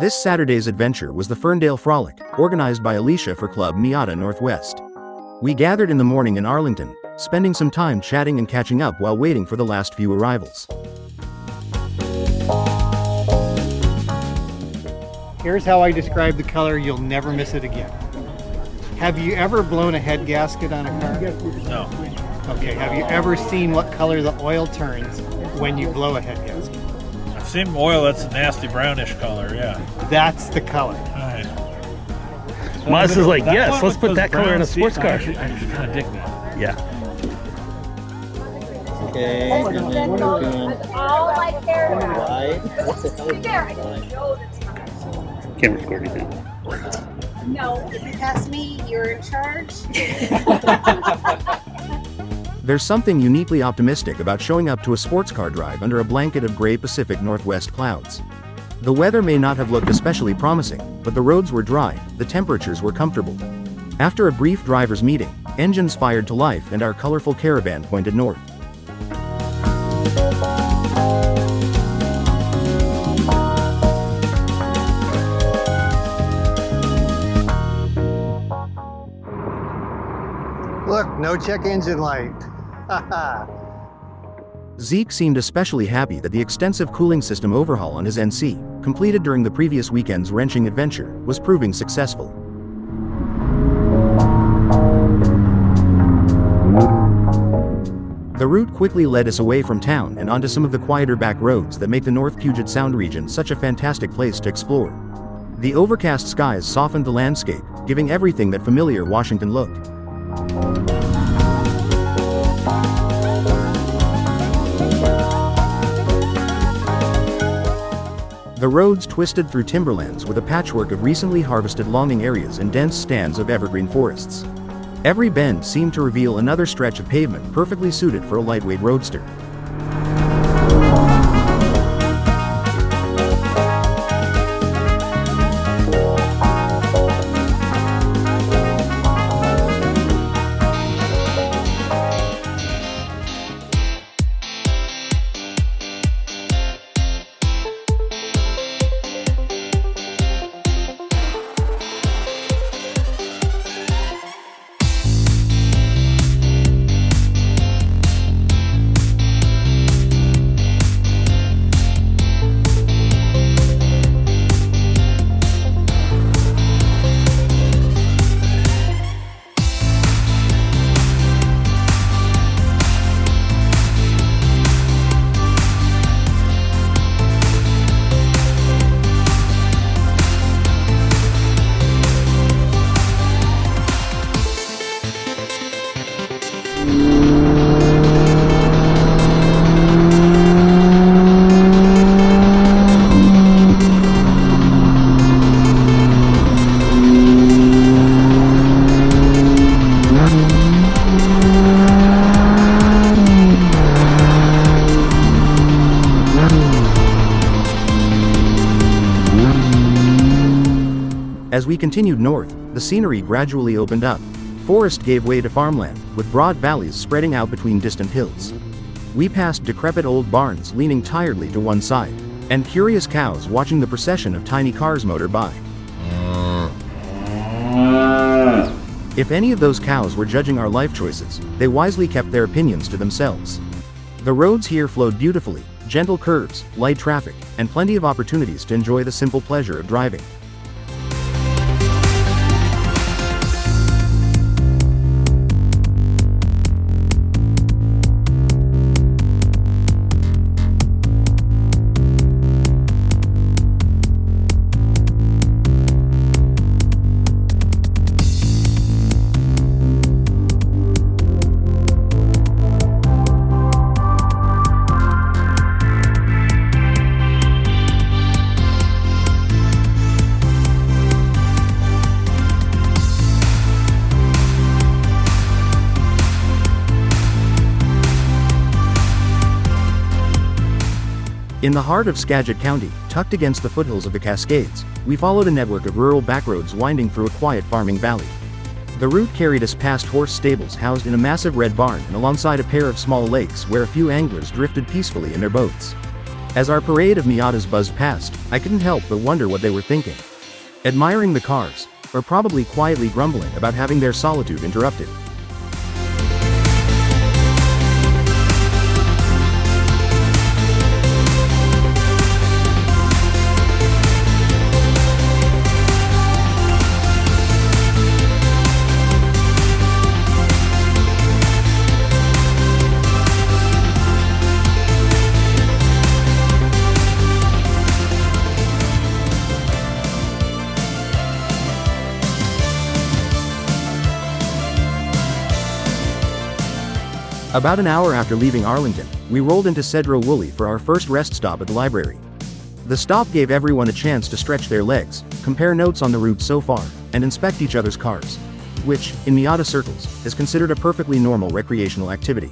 This Saturday's adventure was the Ferndale Frolic, organized by Elicia for Club Miata Northwest. We gathered in the morning in Arlington, spending some time chatting and catching up while waiting for the last few arrivals. Here's how I describe the color, you'll never miss it again. Have you ever blown a head gasket on a car? No. Okay, have you ever seen what color the oil turns when you blow a head gasket? I've seen oil that's a nasty brownish color, yeah. That's the color. Alright. Miles is like, That yes, one let's with put those that color brown in a sports seats, car. I actually kind of dig that. Yeah. Okay, and then we're doing All like there. white. What the hell is There, I white? know that's Can't record anything. no. If you pass me, you're in charge. There's something uniquely optimistic about showing up to a sports car drive under a blanket of gray Pacific Northwest clouds. The weather may not have looked especially promising, but the roads were dry, the temperatures were comfortable. After a brief driver's meeting, engines fired to life and our colorful caravan pointed north. Look, no check engine light. Zeke seemed especially happy that the extensive cooling system overhaul on his NC, completed during the previous weekend's wrenching adventure, was proving successful. The route quickly led us away from town and onto some of the quieter back roads that make the North Puget Sound region such a fantastic place to explore. The overcast skies softened the landscape, giving everything that familiar Washington look. The roads twisted through timberlands with a patchwork of recently harvested logging areas and dense stands of evergreen forests. Every bend seemed to reveal another stretch of pavement perfectly suited for a lightweight roadster. As we continued north, the scenery gradually opened up. Forest gave way to farmland, with broad valleys spreading out between distant hills. We passed decrepit old barns leaning tiredly to one side, and curious cows watching the procession of tiny cars motor by. If any of those cows were judging our life choices, they wisely kept their opinions to themselves. The roads here flowed beautifully, gentle curves, light traffic, and plenty of opportunities to enjoy the simple pleasure of driving. In the heart of Skagit County, tucked against the foothills of the Cascades, we followed a network of rural backroads winding through a quiet farming valley. The route carried us past horse stables housed in a massive red barn and alongside a pair of small lakes where a few anglers drifted peacefully in their boats. As our parade of Miatas buzzed past, I couldn't help but wonder what they were thinking. Admiring the cars, or probably quietly grumbling about having their solitude interrupted. About an hour after leaving Arlington, we rolled into Sedro-Woolley for our first rest stop at the library. The stop gave everyone a chance to stretch their legs, compare notes on the route so far, and inspect each other's cars, which, in Miata circles, is considered a perfectly normal recreational activity.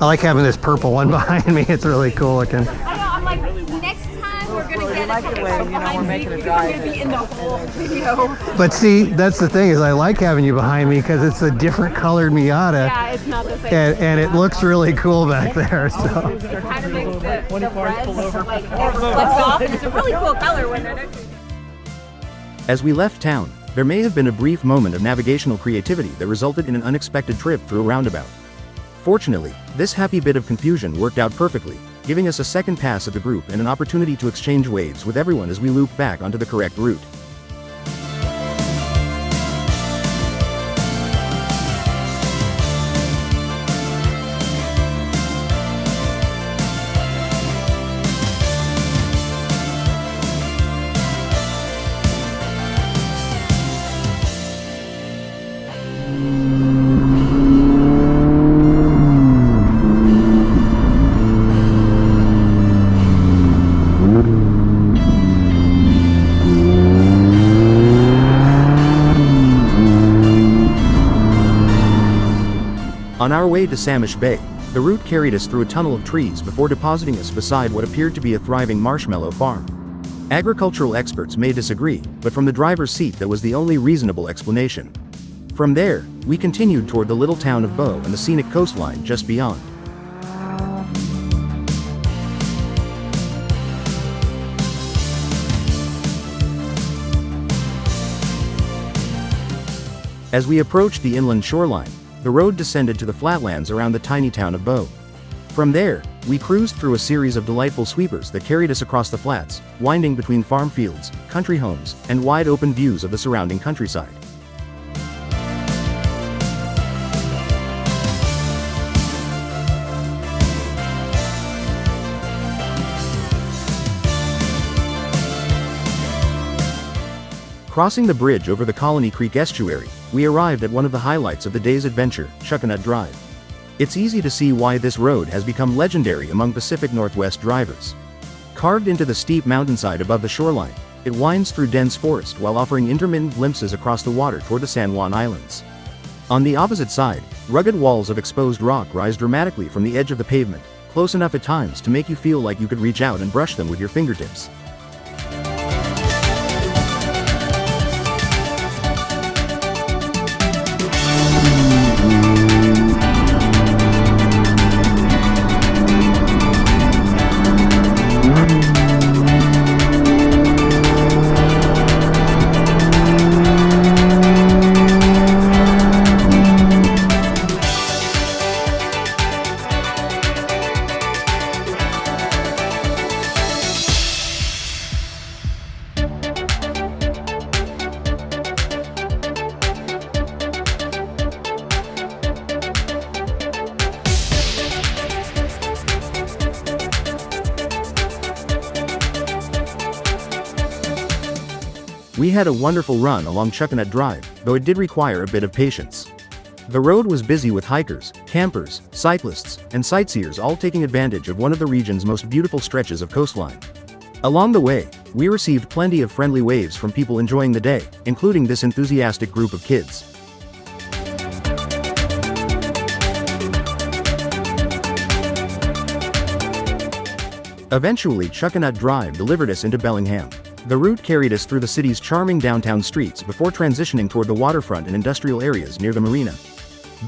I like having this purple one behind me. It's really cool looking. I know, I'm like, next time we're gonna get like it when, you know, we're making a We're dive. gonna be in the whole video. But see, that's the thing, is I like having you behind me because it's a different colored Miata. Yeah, it's not the same. And it looks really cool back there, so. It kind of makes the red, like, it reflects off, and it's a really cool color when it actually... As we left town, there may have been a brief moment of navigational creativity that resulted in an unexpected trip through a roundabout. Fortunately, this happy bit of confusion worked out perfectly, giving us a second pass at the group and an opportunity to exchange waves with everyone as we loop back onto the correct route. On our way to Samish Bay, the route carried us through a tunnel of trees before depositing us beside what appeared to be a thriving Marshmallow Farm. Agricultural experts may disagree, but from the driver's seat that was the only reasonable explanation. From there, we continued toward the little town of Bow and the scenic coastline just beyond. As we approached the inland shoreline, the road descended to the flatlands around the tiny town of Bow. From there, we cruised through a series of delightful sweepers that carried us across the flats, winding between farm fields, country homes, and wide open views of the surrounding countryside. Crossing the bridge over the Colony Creek estuary, we arrived at one of the highlights of the day's adventure, Chuckanut Drive. It's easy to see why this road has become legendary among Pacific Northwest drivers. Carved into the steep mountainside above the shoreline, it winds through dense forest while offering intermittent glimpses across the water toward the San Juan Islands. On the opposite side, rugged walls of exposed rock rise dramatically from the edge of the pavement, close enough at times to make you feel like you could reach out and brush them with your fingertips. We had a wonderful run along Chuckanut Drive, though it did require a bit of patience. The road was busy with hikers, campers, cyclists, and sightseers all taking advantage of one of the region's most beautiful stretches of coastline. Along the way, we received plenty of friendly waves from people enjoying the day, including this enthusiastic group of kids. Eventually, Chuckanut Drive delivered us into Bellingham. The route carried us through the city's charming downtown streets before transitioning toward the waterfront and industrial areas near the marina.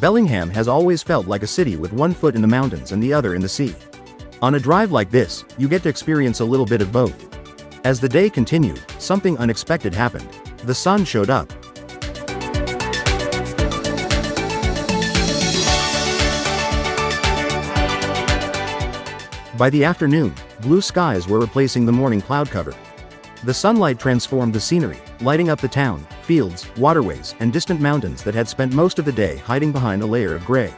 Bellingham has always felt like a city with one foot in the mountains and the other in the sea. On a drive like this, you get to experience a little bit of both. As the day continued, something unexpected happened. The sun showed up. By the afternoon, blue skies were replacing the morning cloud cover. The sunlight transformed the scenery, lighting up the town, fields, waterways, and distant mountains that had spent most of the day hiding behind a layer of gray.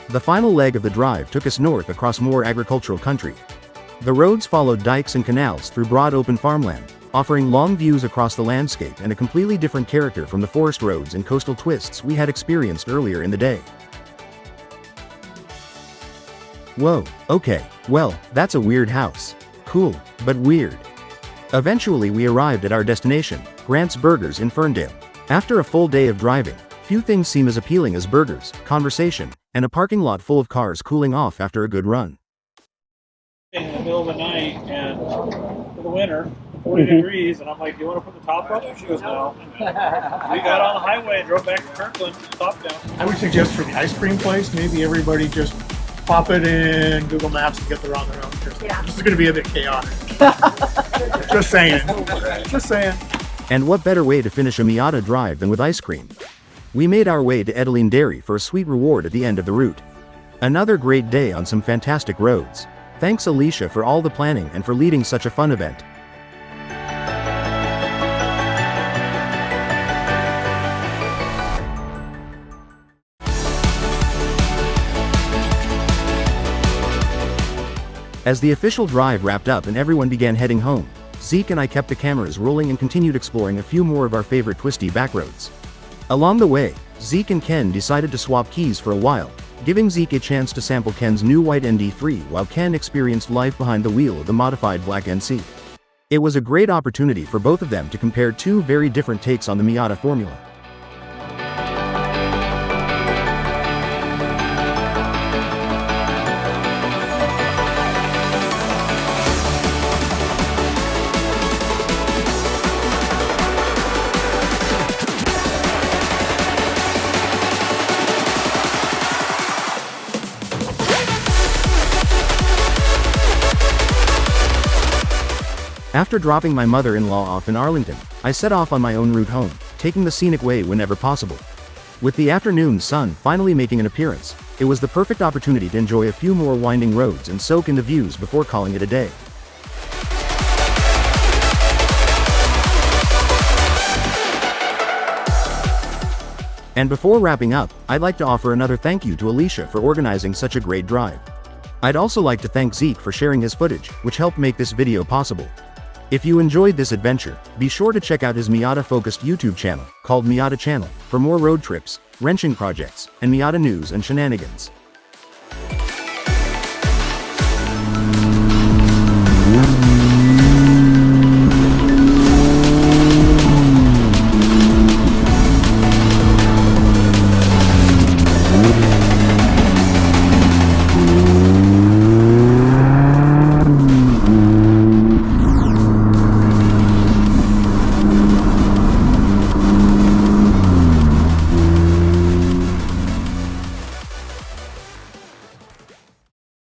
The final leg of the drive took us north across more agricultural country. The roads followed dikes and canals through broad open farmland, offering long views across the landscape and a completely different character from the forest roads and coastal twists we had experienced earlier in the day. Whoa, okay, well, that's a weird house. Cool, but weird. Eventually we arrived at our destination, Grant's Burgers in Ferndale. After a full day of driving, few things seem as appealing as burgers, conversation, and a parking lot full of cars cooling off after a good run. In the middle of the night and for the winter, 40 degrees, and I'm like, do you want to put the top up? She goes, no. We got on the highway and drove back to Kirkland, top down. I would suggest for the ice cream place, maybe everybody just pop it in Google Maps and get there on their own. This is going to be a bit chaotic. Just saying. Just saying. And what better way to finish a Miata drive than with ice cream? We made our way to Edeline Dairy for a sweet reward at the end of the route. Another great day on some fantastic roads. Thanks Elicia for all the planning and for leading such a fun event. As the official drive wrapped up and everyone began heading home, Zeke and I kept the cameras rolling and continued exploring a few more of our favorite twisty backroads. Along the way, Zeke and Ken decided to swap keys for a while, giving Zeke a chance to sample Ken's new white ND3 while Ken experienced life behind the wheel of the modified black NC. It was a great opportunity for both of them to compare two very different takes on the Miata formula. After dropping my mother-in-law off in Arlington, I set off on my own route home, taking the scenic way whenever possible. With the afternoon sun finally making an appearance, it was the perfect opportunity to enjoy a few more winding roads and soak in the views before calling it a day. And before wrapping up, I'd like to offer another thank you to Elicia for organizing such a great drive. I'd also like to thank Zeke for sharing his footage, which helped make this video possible. If you enjoyed this adventure, be sure to check out his Miata-focused YouTube channel, called Miata Channel, for more road trips, wrenching projects, and Miata news and shenanigans.